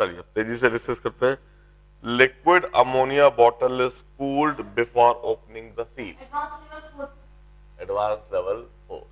चलिए अब तेजी से डिस्कस करते हैं. Liquid ammonia bottle is cooled before opening the seal. Advance level 4.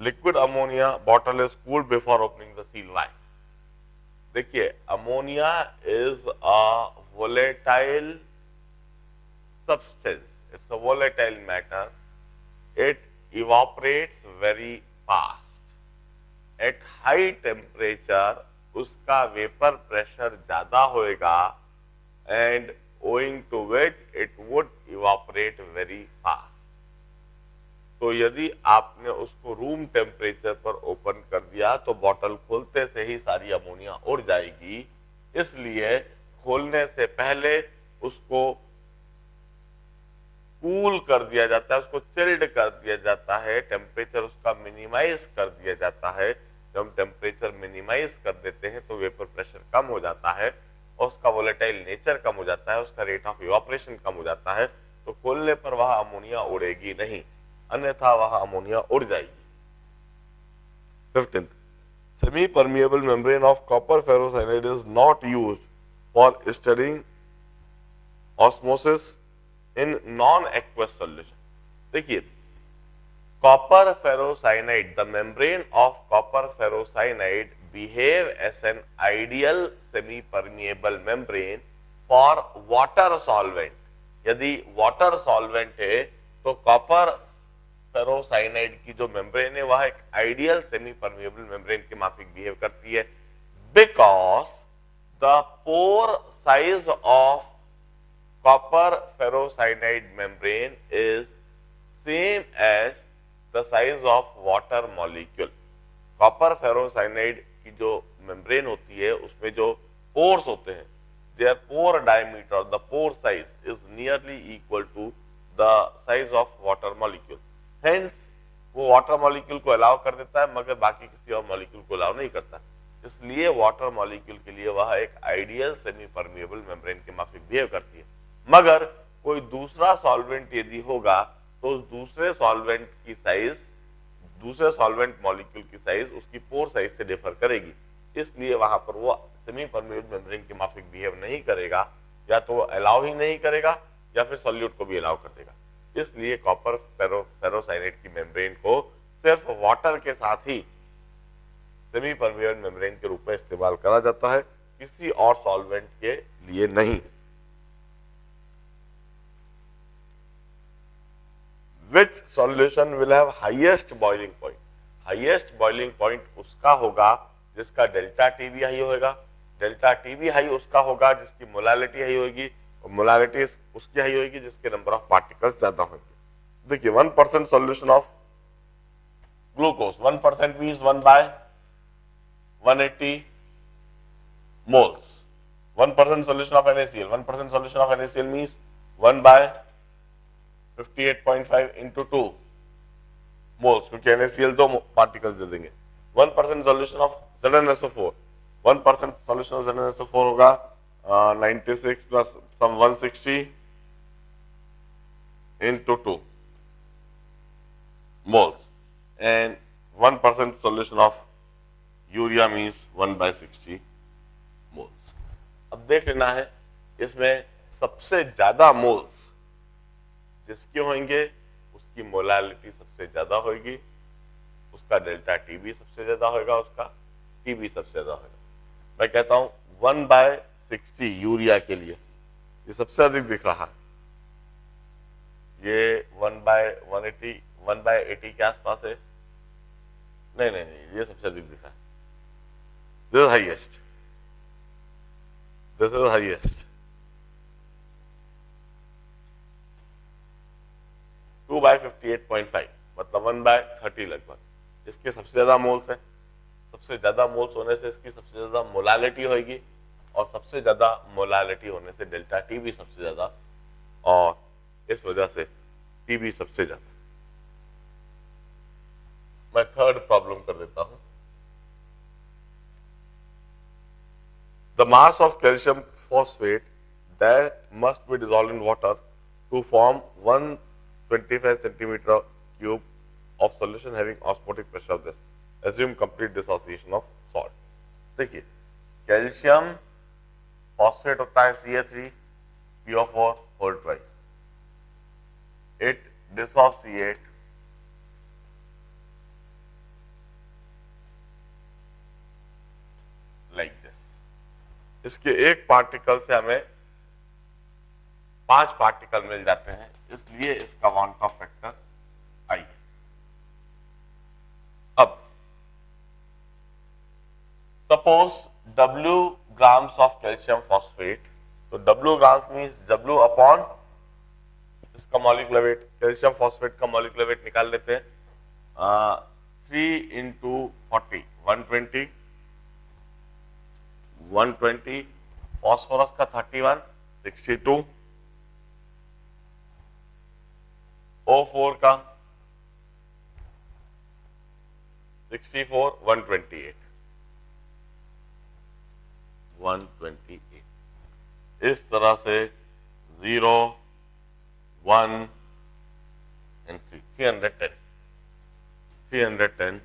Liquid ammonia bottle is cooled before opening the seal. Why? देखिए, ammonia is a volatile substance. It's a volatile matter. It evaporates very fast. At high temperature, उसका vapour pressure ज्यादा होएगा and owing to which it would evaporate very fast. तो यदि आपने उसको room temperature पर open कर दिया तो बॉटल खोलते से ही सारी अमोनिया उड़ जाएगी. इसलिए खोलने से पहले उसको कूल कर दिया जाता है, उसको चिल्ड कर दिया जाता है, टेम्परेचर उसका मिनिमाइज कर दिया जाता है. जब हम टेम्परेचर मिनिमाइज कर देते हैं तो वेपर प्रेशर कम हो जाता है और उसका वोलेटाइल नेचर कम हो जाता है, उसका रेट ऑफ इवापोरेशन कम हो जाता है. तो खोलने पर वह अमोनिया उड़ेगी नहीं, अन्यथा वह अमोनिया उड़ जाएगी. 15th, semi permeable membrane of copper ferrocyanide is not used for studying osmosis in non aqueous solution. देखिए, copper ferrocyanide, the membrane of copper ferrocyanide behave as an ideal semi permeable membrane for water solvent. यदि water solvent है तो copper ferrocyanide की जो membrane है वह एक ideal semi permeable membrane के माफिक बिहेव करती है, because the pore size of copper ferrocyanide membrane is same as the size of water molecule. copper ferrocyanide की जो membrane होती है उसमें जो pores होते हैं, their pore diameter, the pore size is nearly equal to the size of water molecule. Hence वो water molecule को allow कर देता है मगर बाकी किसी और molecule को allow नहीं करता. इसलिए वाटर मॉलिक्यूल के लिए वह एक आइडियल सेमी परमिएबल मेम्ब्रेन के माफिक बिहेव करती है. मगर कोई दूसरा सॉल्वेंट यदि होगा तो उस दूसरे सॉल्वेंट की साइज, दूसरे सॉल्वेंट मॉलिक्यूल की साइज उसकी पोर साइज से डिफर करेगी. इसलिए वहां पर वो सेमी परमिएबल मेम्ब्रेन के माफिक बिहेव नहीं करेगा, या तो वो अलाउ ही नहीं करेगा या फिर सॉल्यूट को भी अलाउ कर देगा. इसलिए कॉपर फेरोसाइनाइड की मेम्ब्रेन को सिर्फ वाटर के साथ ही सेमी परमिएबल मेम्ब्रेन के रूप में इस्तेमाल करा जाता है, किसी और सॉल्वेंट के लिए नहीं. Which solution will have highest boiling point? Highest boiling point उसका होगा जिसका डेल्टा टी भी हाई होगा. डेल्टा टी भी हाई उसका होगा जिसकी मोलालिटी हाई होगी, और मोलालिटी उसकी हाई होगी जिसके नंबर ऑफ पार्टिकल्स ज्यादा होंगे. देखिए 1% solution of glucose, 1% means 1 by 180 moles. 1% solution of NaCl, 1% solution of NaCl means 1 by 58.5 into 2 moles, क्योंकि NaCl 2 पार्टिकल्स दे देंगे. 1% solution of ZnSO4, 1% solution of ZnSO4 होगा 96 plus some 160 into 2 moles, and 1% solution of urea means 1 by 60 moles. अब देख लेना है इसमें सबसे ज्यादा मोल्स जिसके होंगे उसकी मोलालिटी सबसे ज्यादा होगी, उसका डेल्टा टी भी सबसे ज्यादा होगा, उसका टी भी सबसे ज्यादा होगा. मैं कहता हूं 1 by 60 यूरिया के लिए ये सबसे अधिक दिख रहा है. ये 1 by 180, 1 by 80 के आसपास है. नहीं नहीं नहीं, ये सबसे अधिक दिख रहा है. This is highest. This is highest. 2 by 58.5 मतलब 1 by 30 लगभग. इसके सबसे ज्यादा मोल्स हैं. सबसे ज्यादा मोल्स होने से इसकी सबसे ज्यादा मोलालिटी होगी, और सबसे ज्यादा मोलालिटी होने से डेल्टा टी भी सबसे ज्यादा, और इस वजह से टी भी सबसे ज्यादा. मैं थर्ड प्रॉब्लम कर देता हूं. The mass of calcium phosphate that must be dissolved in water to form 125 centimeter cube of solution having osmotic pressure of this. Assume complete dissociation of salt. देखिए कैल्शियम फॉस्फेट होता है CA3PO4 whole twice, it dissociate like this. इसके एक particle से हमें 5 particle मिल जाते हैं, इसलिए इसका वॉन ऑफ फैक्टर आई है। अब suppose W grams of calcium phosphate, तो W grams means W upon इसका मॉलिक्यूलर वेट, कैल्शियम फॉस्फेट का मॉलिक्यूलर वेट निकाल लेते हैं, 3 इंटू 40 120, 120, फॉस्फोरस का 31 62, O4 का 64 128, 128। इस तरह से 0 1 and 310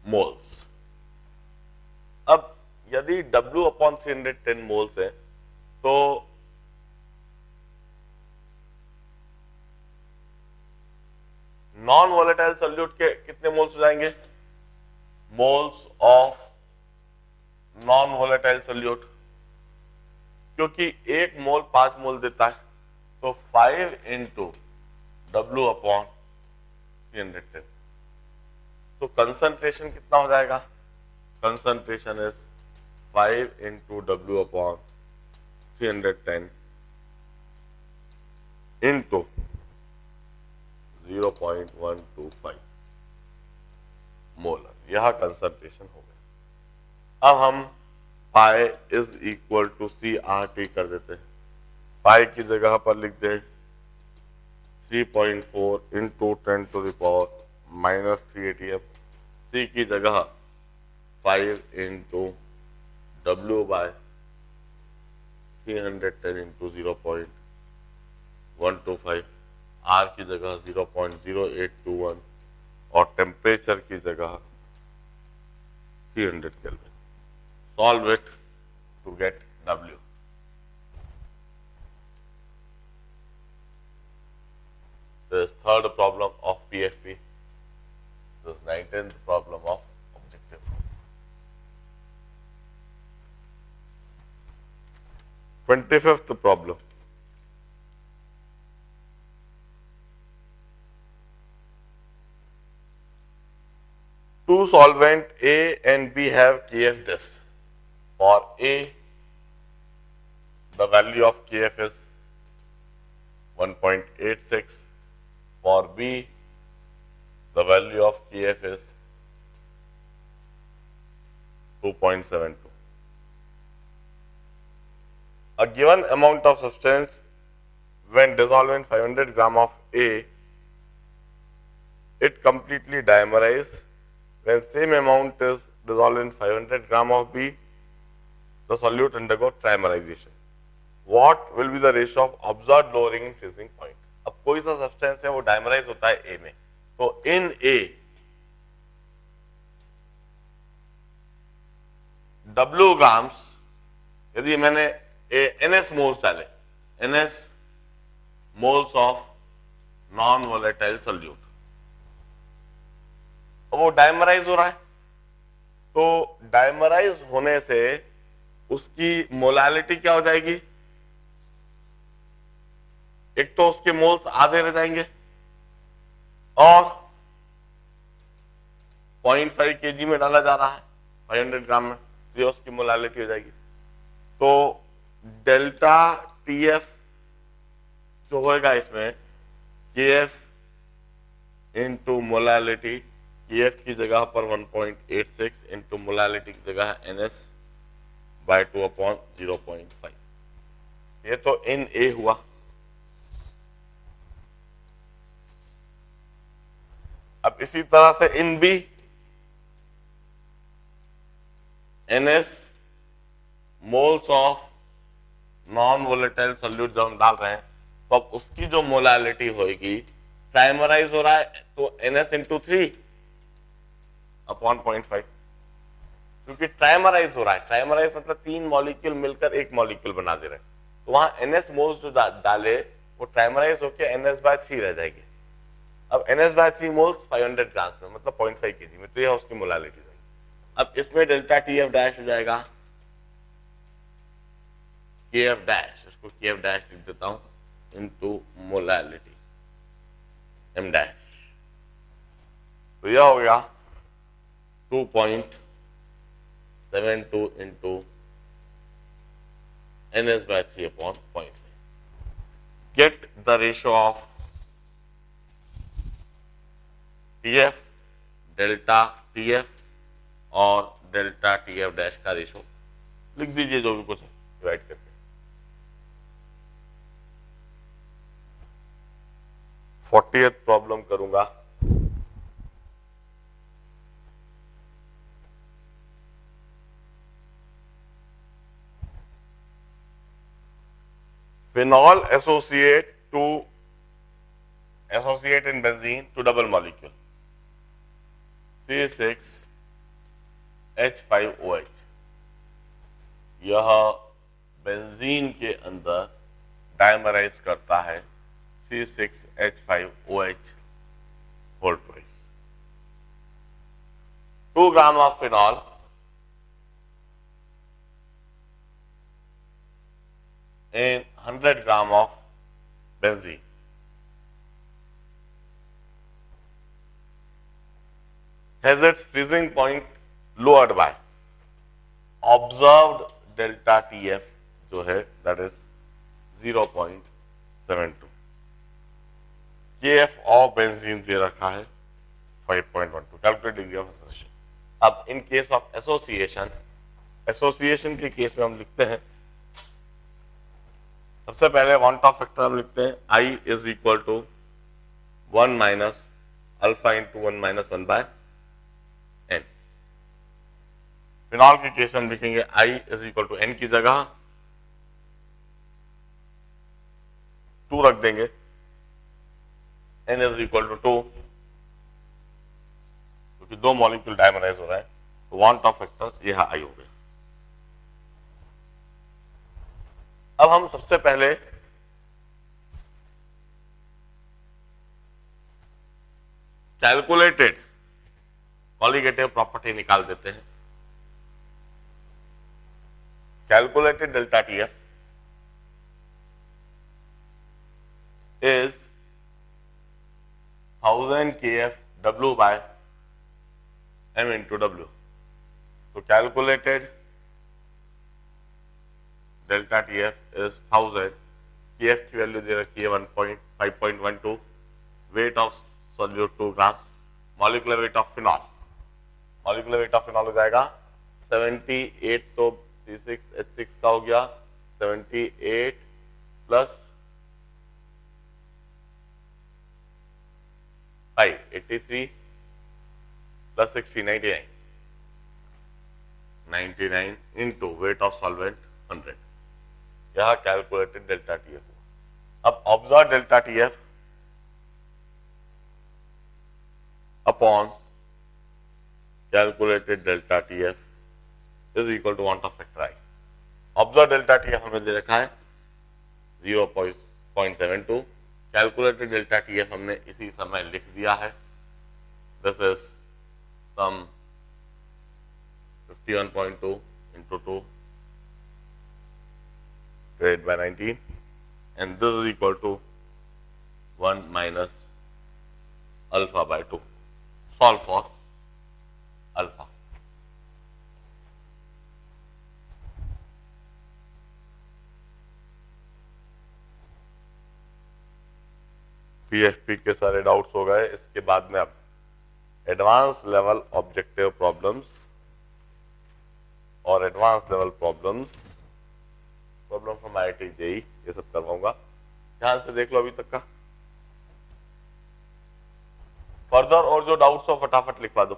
मोल्स। अब यदि W अपॉन 310 मोल्स है तो नॉन वोलेटाइल सॉल्यूट के कितने मोल्स हो जाएंगे? Moles of non volatile solute, क्योंकि एक मोल 5 मोल देता है, तो 5 इंटू W अपॉन 310, तो कंसंट्रेशन कितना हो जाएगा? Concentration is 5 into W upon 310 into 0.125 molar, यह कंसंट्रेशन हो गया। अब हम pi is equal to CRT कर देते हैं। पाई की जगह पर लिख दें 3.4 into 10 to the power -3 ATM, C की जगह 5 into W by 310 into 0.125, R की जगह 0.0821 और टेम्परेचर की जगह 300 kelvin. Solve it to get W. This is third problem of PFP. This is 19th problem of objective. 25th problem. Two solvent A and B have Kf this. For A, the value of Kf is 1.86. For B, the value of Kf is 2.72. A given amount of substance when dissolved in 500 gram of A, it completely dimerizes. When same amount is dissolved in 500 gram of B, the solute undergo trimerization. What will be the ratio of observed lowering in freezing point? अब कोई सा substance है वो dimerise होता है A में, तो इन A W grams, यदि मैंने NS मोल्स डाले, NS moles of non volatile solute, वो डायमराइज हो रहा है, तो डायमराइज होने से उसकी मोलालिटी क्या हो जाएगी? एक तो उसके मोल्स आधे रह जाएंगे और 0.5 kg में डाला जा रहा है 500 ग्राम में, तो ये उसकी मोलालिटी हो जाएगी। तो डेल्टा TF जो होगा इसमें KF इंटू मोलालिटी, KF की जगह पर 1.86 इंटू मोलालिटी की जगह NS बाय 2 अपॉन 0.5। ये तो इन A हुआ। अब इसी तरह से इन B, NS moles of non volatile solute जब हम डाल रहे हैं तो अब उसकी जो मोलालिटी होगी, प्राइमराइज हो रहा है तो NS इंटू 3 अपॉन 0.5, क्योंकि ट्राइमराइज हो रहा है। ट्राइमराइज मतलब 3 मॉलिक्यूल मिलकर एक मॉलिक्यूल बना दे रहे हैं, तो वहां NS मोल्स जो डाले वो ट्राइमराइज होकर NS/3 रह जाएगी। अब NS/3 मोल्स 500 ग्राम में, मतलब 0.5 kg में, तो यह उसकी मोलालिटी रहेगी। अब इसमें डेल्टा TF डैश हो जाएगा KF डैश, इसको KF डैश लिख देता हूं, इनटू मोलालिटी M डैश। तो यह हो गया 2.72 into NS/3 upon 0.5। Get the ratio of TF, delta TF और डेल्टा TF डैश का रेशियो लिख दीजिए, जो भी कुछ है डिवाइड करके। 40th प्रॉब्लम करूंगा। Phenol associate in benzene to double molecule C6H5OH। यह बेंजीन के अंदर डायमराइज करता है C6H5OH whole twice। 2 gram of phenol in 100 gram of benzene has its freezing point lowered by observed delta TF जो है that is 0.72। KF of benzene दे रखा है 5.12। Calculate degree of association. अब इन केस ऑफ एसोसिएशन के case में हम लिखते हैं, सबसे पहले वांट ऑफ फैक्टर हम लिखते हैं I is equal to 1 minus alpha into 1 minus 1 by n। Phenol के केस में हम लिखेंगे I is equal to n की जगह 2 रख देंगे, n इज इक्वल टू 2, क्योंकि 2 मॉलिक्यूल डायमराइज हो रहा है, तो वांट ऑफ फैक्टर यह I हो गया। अब हम सबसे पहले कैलकुलेटेड कॉलिगेटिव प्रॉपर्टी निकाल देते हैं। Calculated delta TF is 1000 KF W by M into W। तो calculated delta TF is 1000, KF की वैल्यू दे रखी है 5.12, weight of solute 2 gram, molecular weight of phenol, molecular weight of phenol हो जाएगा 78, तो C6H6 का हो गया 78 plus 5 83 plus 60 99 into weight of solvent 100। यह कैलकुलेटेड डेल्टा TF हुआ। अब observe delta TF upon calculated delta TF is equal to van't of factor I। Observe delta TF हमें दे रखा है 0.72, कैलकुलेटेड डेल्टा TF हमने इसी समय लिख दिया है, this is some 51.2 into 2 divided by 19, and this is equal to 1 minus alpha by 2. Solve for alpha। PFP के सारे डाउट्स हो गए। इसके बाद में अब एडवांस लेवल ऑब्जेक्टिव प्रॉब्लम्स और advance level problem from IIT JEE ये सब करवाऊंगा। ध्यान से देख लो अभी तक का। फर्दर और जो डाउट्स हो फटाफट लिखवा दो।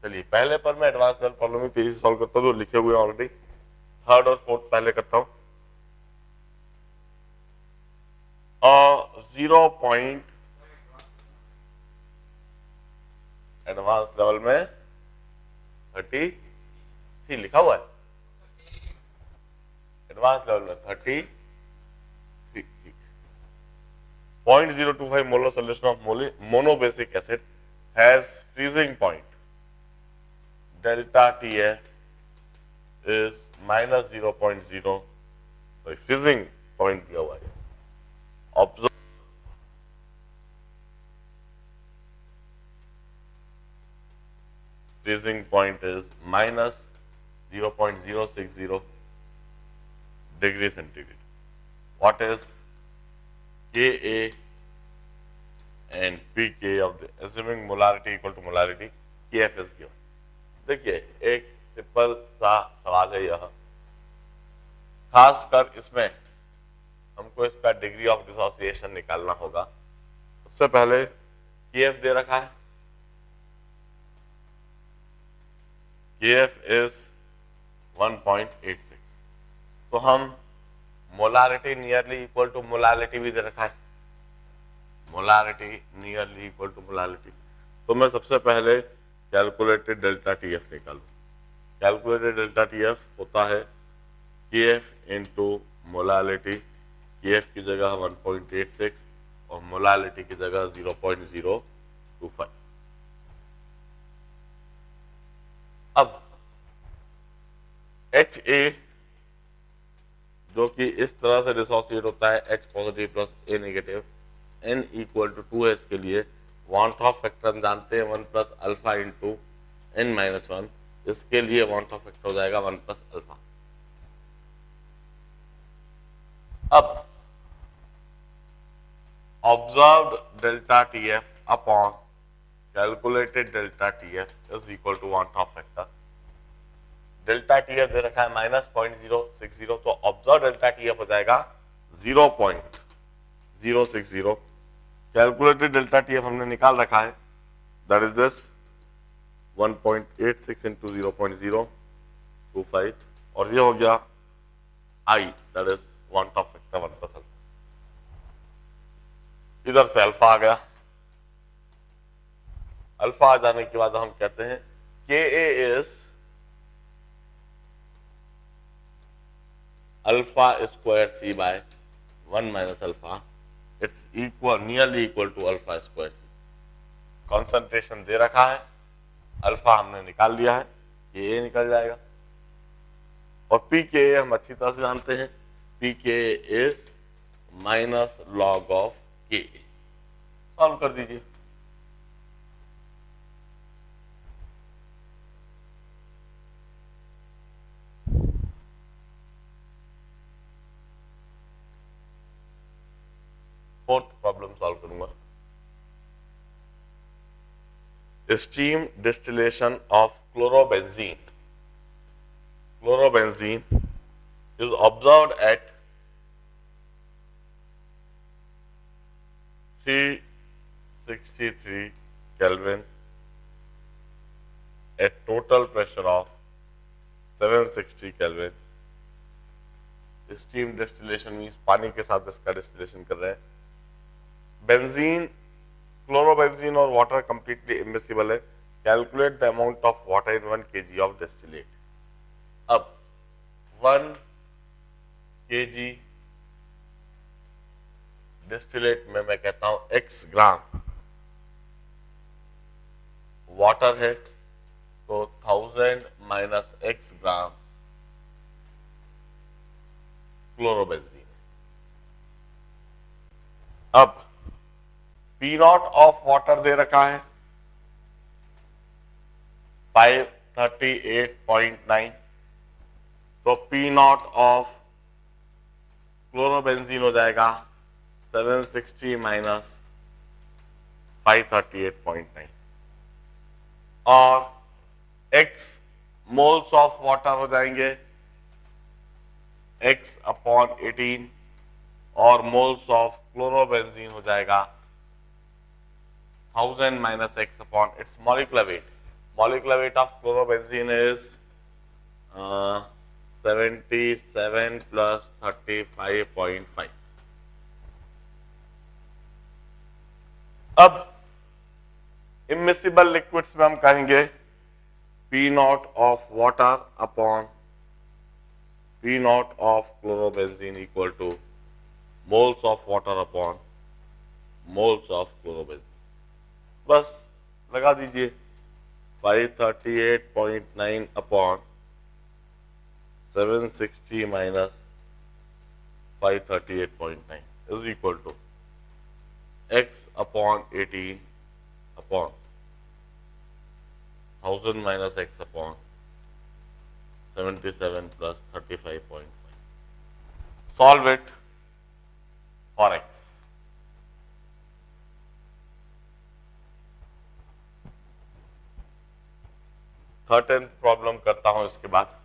चलिए पहले पर मैं एडवांस लेवल प्रॉब्लम ही तेजी से सॉल्व करता हूँ, जो लिखे हुए ऑलरेडी। थर्ड और फोर्थ पहले करता हूँ। 0 पॉइंट एडवांस लेवल में 33 लिखा हुआ है एडवांस लेवल में 33। 0.025 molar solution of monobasic acid has freezing point delta TF is -0.0, freezing point दिया हुआ है। Observe freezing point is -0.060 degree centigrade. What is Ka and Pk of the assuming molarity equal to molarity, Kf is given. देखिए एक simple सा सवाल है यह, खासकर इसमें हमको इसका डिग्री ऑफ डिसोसिएशन निकालना होगा। सबसे पहले Kf दे रखा है, Kf is 1.86, तो हम molarity nearly equal to molarity भी दे रखा है, molarity nearly equal to molarity. तो मैं सबसे पहले कैलकुलेटेड डेल्टा टीएफ निकालू। कैलकुलेटेड डेल्टा टीएफ होता है केएफ इनटू मोलारिटी। केएफ की जगह 1.86 और मोलारिटी की जगह 0.025। अब HA जो कि इस तरह से डिसोसिएट होता है H positive plus A negative, N equal to 2S के लिए वांट ऑफ फैक्टर हम जानते हैं 1 प्लस अल्फा इंटू N-1, इसके लिए वांट ऑफ फैक्टर हो जाएगा 1 प्लस अल्फा। अब observed delta TF upon calculated delta TF is equal to van't of factor. Delta TF दे रखा है -0.060, तो ऑब्जर्व डेल्टा टीएफ हो जाएगा 0.060। कैलकुलेटेड डेल्टा टीएफ हमने निकाल रखा है, दैट इज दिस 1.86 इंटू 0.025, और ये हो गया i, that is van't of factor 1 plus alpha. इधर से अल्फा आ गया, अल्फा आ जाने के बाद हम कहते हैं K is alpha square C by 1 minus alpha, it's equal nearly equal to alpha square C. Concentration दे रखा है, अल्फा हमने निकाल लिया है, ये निकल जाएगा। और पी के हम अच्छी तरह से जानते हैं, पी के इज माइनस लॉग ऑफ के। सॉल्व कर दीजिए। फोर्थ प्रॉब्लम सॉल्व करूंगा। Steam distillation of chlorobenzene. Chlorobenzene is observed at 363 Kelvin at total pressure of 760 Kelvin. Steam distillation means पानी के साथ इसका डिस्टिलेशन कर रहे हैं। बेंजीन, क्लोरोबेंजीन और वाटर कंप्लीटली इमिसिबल है। Calculate the amount of water in 1 kg of distillate. अब 1 kg डिस्टिलेट में मैं कहता हूं x ग्राम वाटर है, तो 1000 माइनस x ग्राम क्लोरोबेंजीन। अब P नॉट ऑफ वाटर दे रखा है 538.9, तो P नॉट ऑफ क्लोरोबेंजीन हो जाएगा 760 माइनस 538.9, और x मोल्स ऑफ वाटर हो जाएंगे x अपॉन 18, और मोल्स ऑफ क्लोरोबेंजीन हो जाएगा 1000 minus x upon its molecular weight. Molecular weight of chlorobenzene is 77 plus 35.5। अब इमिसिबल लिक्विड्स में हम कहेंगे P naught of water upon P naught of chlorobenzene equal to moles of water upon moles of chlorobenzene. बस लगा दीजिए 538.9 upon 760 minus 538.9 is equal to x upon 18 upon 1000 minus x upon 77 plus 35.5. Solve it for x. 13th problem करता हूं इसके बाद.